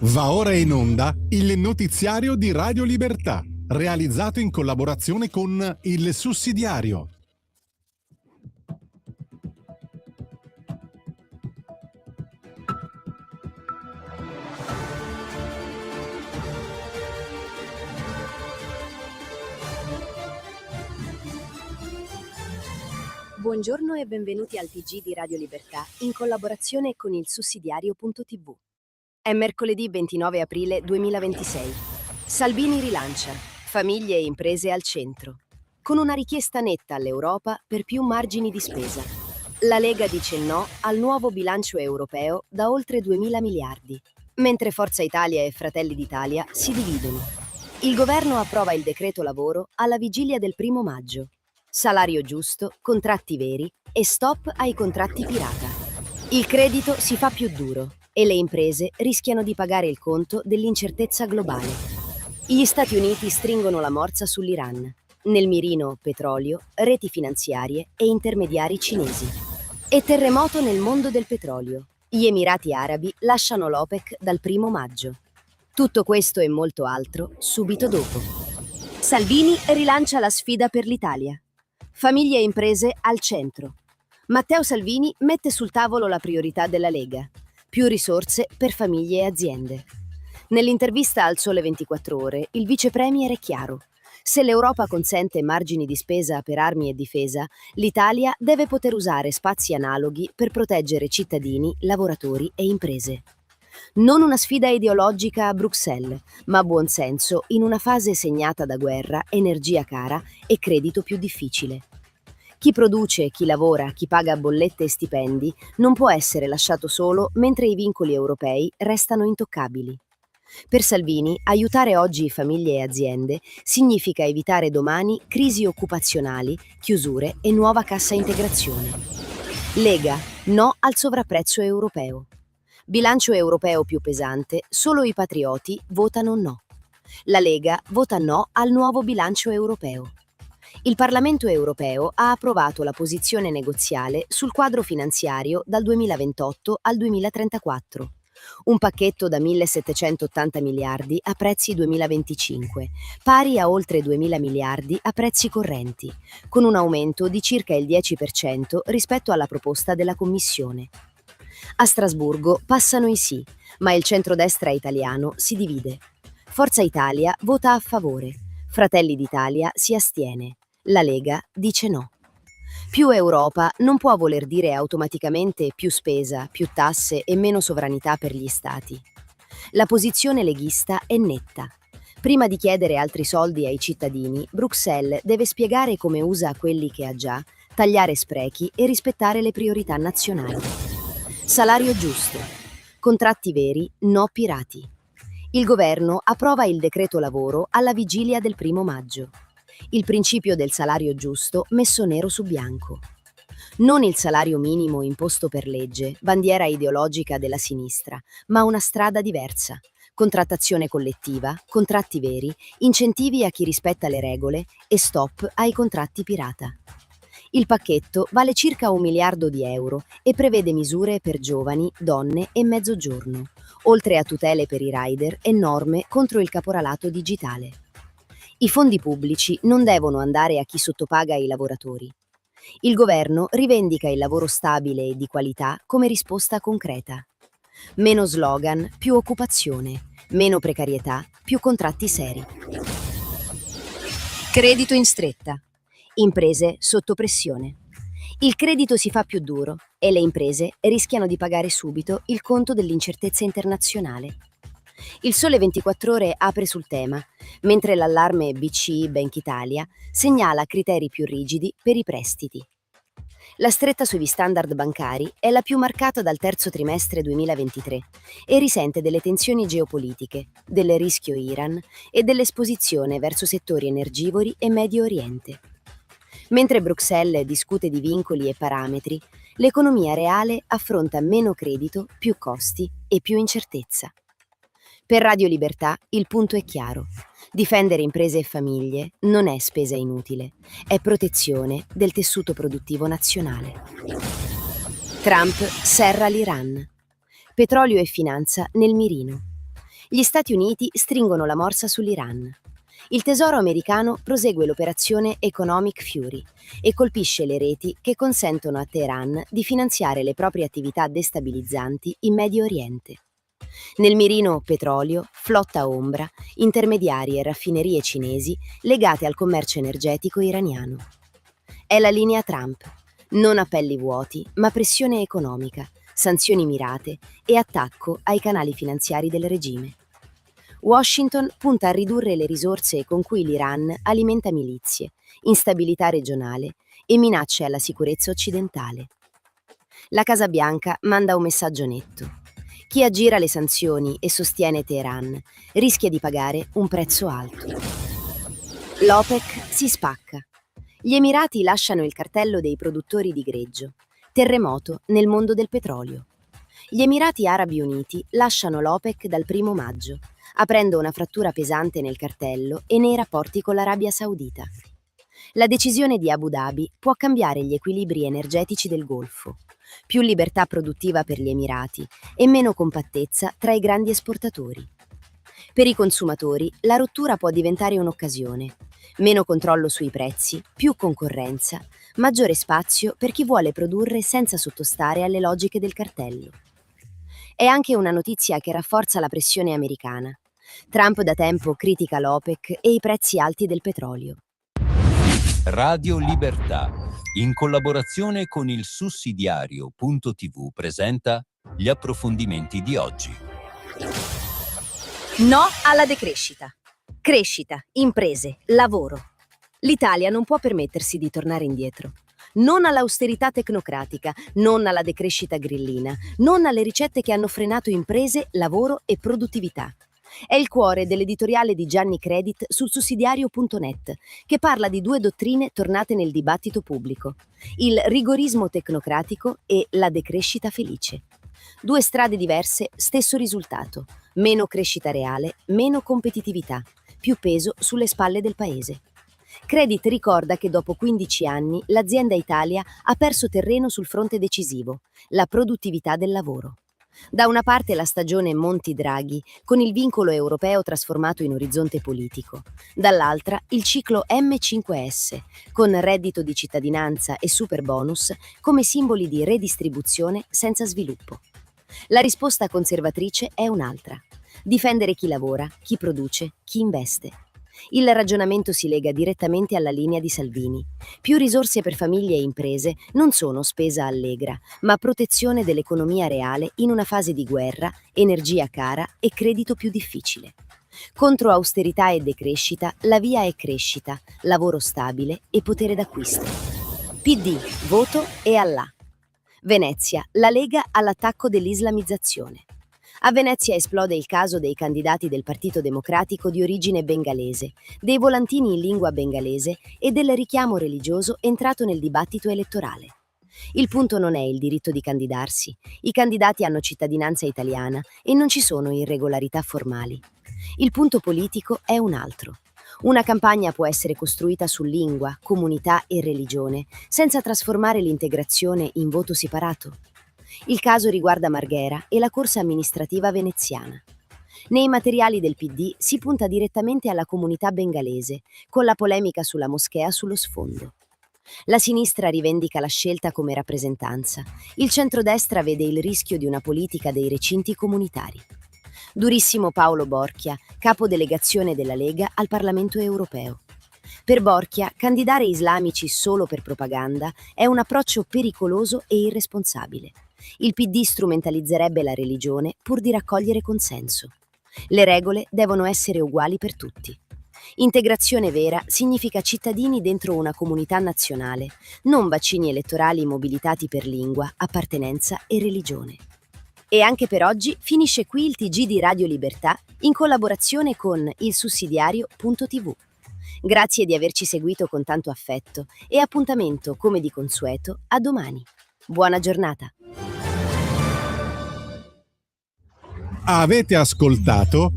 Va ora in onda il notiziario di Radio Libertà, realizzato in collaborazione con Il Sussidiario. Buongiorno e benvenuti al TG di Radio Libertà in collaborazione con il sussidiario.tv. È mercoledì 29 aprile 2026. Salvini rilancia. Famiglie e imprese al centro. Con una richiesta netta all'Europa per più margini di spesa. La Lega dice no al nuovo bilancio europeo da oltre 2.000 miliardi. Mentre Forza Italia e Fratelli d'Italia si dividono. Il governo approva il decreto lavoro alla vigilia del 1° maggio. Salario giusto, contratti veri e stop ai contratti pirata. Il credito si fa più duro e le imprese rischiano di pagare il conto dell'incertezza globale. Gli Stati Uniti stringono la morsa sull'Iran. Nel mirino petrolio, reti finanziarie e intermediari cinesi. E terremoto nel mondo del petrolio. Gli Emirati Arabi lasciano l'OPEC dal 1° maggio. Tutto questo e molto altro subito dopo. Salvini rilancia la sfida per l'Italia. Famiglie e imprese al centro. Matteo Salvini mette sul tavolo la priorità della Lega. Più risorse per famiglie e aziende. Nell'intervista al Sole 24 Ore, il vice premier è chiaro. Se l'Europa consente margini di spesa per armi e difesa, l'Italia deve poter usare spazi analoghi per proteggere cittadini, lavoratori e imprese. Non una sfida ideologica a Bruxelles, ma buonsenso in una fase segnata da guerra, energia cara e credito più difficile. Chi produce, chi lavora, chi paga bollette e stipendi non può essere lasciato solo mentre i vincoli europei restano intoccabili. Per Salvini, aiutare oggi famiglie e aziende significa evitare domani crisi occupazionali, chiusure e nuova cassa integrazione. Lega, no al sovrapprezzo europeo. Bilancio europeo più pesante, solo i patrioti votano no. La Lega vota no al nuovo bilancio europeo. Il Parlamento europeo ha approvato la posizione negoziale sul quadro finanziario dal 2028 al 2034. Un pacchetto da 1.780 miliardi a prezzi 2025, pari a oltre 2.000 miliardi a prezzi correnti, con un aumento di circa il 10% rispetto alla proposta della Commissione. A Strasburgo passano i sì, ma il centrodestra italiano si divide. Forza Italia vota a favore, Fratelli d'Italia si astiene, la Lega dice no. Più Europa non può voler dire automaticamente più spesa, più tasse e meno sovranità per gli Stati. La posizione leghista è netta. Prima di chiedere altri soldi ai cittadini, Bruxelles deve spiegare come usa quelli che ha già, tagliare sprechi e rispettare le priorità nazionali. Salario giusto. Contratti veri, no pirati. Il governo approva il decreto lavoro alla vigilia del 1° maggio. Il principio del salario giusto messo nero su bianco. Non il salario minimo imposto per legge, bandiera ideologica della sinistra, ma una strada diversa. Contrattazione collettiva, contratti veri, incentivi a chi rispetta le regole e stop ai contratti pirata. Il pacchetto vale circa 1 miliardo di euro e prevede misure per giovani, donne e mezzogiorno, oltre a tutele per i rider e norme contro il caporalato digitale. I fondi pubblici non devono andare a chi sottopaga i lavoratori. Il governo rivendica il lavoro stabile e di qualità come risposta concreta. Meno slogan, più occupazione, meno precarietà, più contratti seri. Credito in stretta. Imprese sotto pressione. Il credito si fa più duro e le imprese rischiano di pagare subito il conto dell'incertezza internazionale. Il Sole 24 Ore apre sul tema, mentre l'allarme BCE Bank Italia segnala criteri più rigidi per i prestiti. La stretta sugli standard bancari è la più marcata dal terzo trimestre 2023 e risente delle tensioni geopolitiche, del rischio Iran e dell'esposizione verso settori energivori e Medio Oriente. Mentre Bruxelles discute di vincoli e parametri, l'economia reale affronta meno credito, più costi e più incertezza. Per Radio Libertà il punto è chiaro. Difendere imprese e famiglie non è spesa inutile, è protezione del tessuto produttivo nazionale. Trump serra l'Iran. Petrolio e finanza nel mirino. Gli Stati Uniti stringono la morsa sull'Iran. Il Tesoro americano prosegue l'operazione Economic Fury e colpisce le reti che consentono a Teheran di finanziare le proprie attività destabilizzanti in Medio Oriente. Nel mirino petrolio, flotta ombra, intermediari e raffinerie cinesi legate al commercio energetico iraniano. È la linea Trump. Non appelli vuoti, ma pressione economica, sanzioni mirate e attacco ai canali finanziari del regime. Washington punta a ridurre le risorse con cui l'Iran alimenta milizie, instabilità regionale e minacce alla sicurezza occidentale. La Casa Bianca manda un messaggio netto. Chi aggira le sanzioni e sostiene Teheran rischia di pagare un prezzo alto. L'OPEC si spacca. Gli Emirati lasciano il cartello dei produttori di greggio. Terremoto nel mondo del petrolio. Gli Emirati Arabi Uniti lasciano l'OPEC dal 1 maggio, aprendo una frattura pesante nel cartello e nei rapporti con l'Arabia Saudita. La decisione di Abu Dhabi può cambiare gli equilibri energetici del Golfo. Più libertà produttiva per gli Emirati e meno compattezza tra i grandi esportatori. Per i consumatori la rottura può diventare un'occasione. Meno controllo sui prezzi, più concorrenza, maggiore spazio per chi vuole produrre senza sottostare alle logiche del cartello. È anche una notizia che rafforza la pressione americana. Trump da tempo critica l'OPEC e i prezzi alti del petrolio. Radio Libertà, in collaborazione con il sussidiario.tv, presenta gli approfondimenti di oggi. No alla decrescita. Crescita, imprese, lavoro. L'Italia non può permettersi di tornare indietro. Non all'austerità tecnocratica, non alla decrescita grillina, non alle ricette che hanno frenato imprese, lavoro e produttività. È il cuore dell'editoriale di Gianni Credit sul sussidiario.net, che parla di due dottrine tornate nel dibattito pubblico: il rigorismo tecnocratico e la decrescita felice. Due strade diverse, stesso risultato: meno crescita reale, meno competitività, più peso sulle spalle del paese. Credit ricorda che dopo 15 anni l'azienda Italia ha perso terreno sul fronte decisivo: la produttività del lavoro. Da una parte la stagione Monti-Draghi, con il vincolo europeo trasformato in orizzonte politico. Dall'altra il ciclo M5S, con reddito di cittadinanza e superbonus come simboli di redistribuzione senza sviluppo. La risposta conservatrice è un'altra: difendere chi lavora, chi produce, chi investe. Il ragionamento si lega direttamente alla linea di Salvini. Più risorse per famiglie e imprese non sono spesa allegra, ma protezione dell'economia reale in una fase di guerra, energia cara e credito più difficile. Contro austerità e decrescita, la via è crescita, lavoro stabile e potere d'acquisto. PD, voto e Allah. Venezia, la Lega all'attacco dell'islamizzazione. A Venezia esplode il caso dei candidati del Partito Democratico di origine bengalese, dei volantini in lingua bengalese e del richiamo religioso entrato nel dibattito elettorale. Il punto non è il diritto di candidarsi. I candidati hanno cittadinanza italiana e non ci sono irregolarità formali. Il punto politico è un altro. Una campagna può essere costruita su lingua, comunità e religione, senza trasformare l'integrazione in voto separato. Il caso riguarda Marghera e la corsa amministrativa veneziana. Nei materiali del PD si punta direttamente alla comunità bengalese, con la polemica sulla moschea sullo sfondo. La sinistra rivendica la scelta come rappresentanza. Il centrodestra vede il rischio di una politica dei recinti comunitari. Durissimo Paolo Borchia, capodelegazione della Lega al Parlamento europeo. Per Borchia, candidare islamici solo per propaganda è un approccio pericoloso e irresponsabile. Il PD strumentalizzerebbe la religione pur di raccogliere consenso. Le regole devono essere uguali per tutti. Integrazione vera significa cittadini dentro una comunità nazionale, non bacini elettorali mobilitati per lingua, appartenenza e religione. E anche per oggi finisce qui il TG di Radio Libertà in collaborazione con il sussidiario.tv. Grazie di averci seguito con tanto affetto e appuntamento, come di consueto, a domani. Buona giornata. Avete ascoltato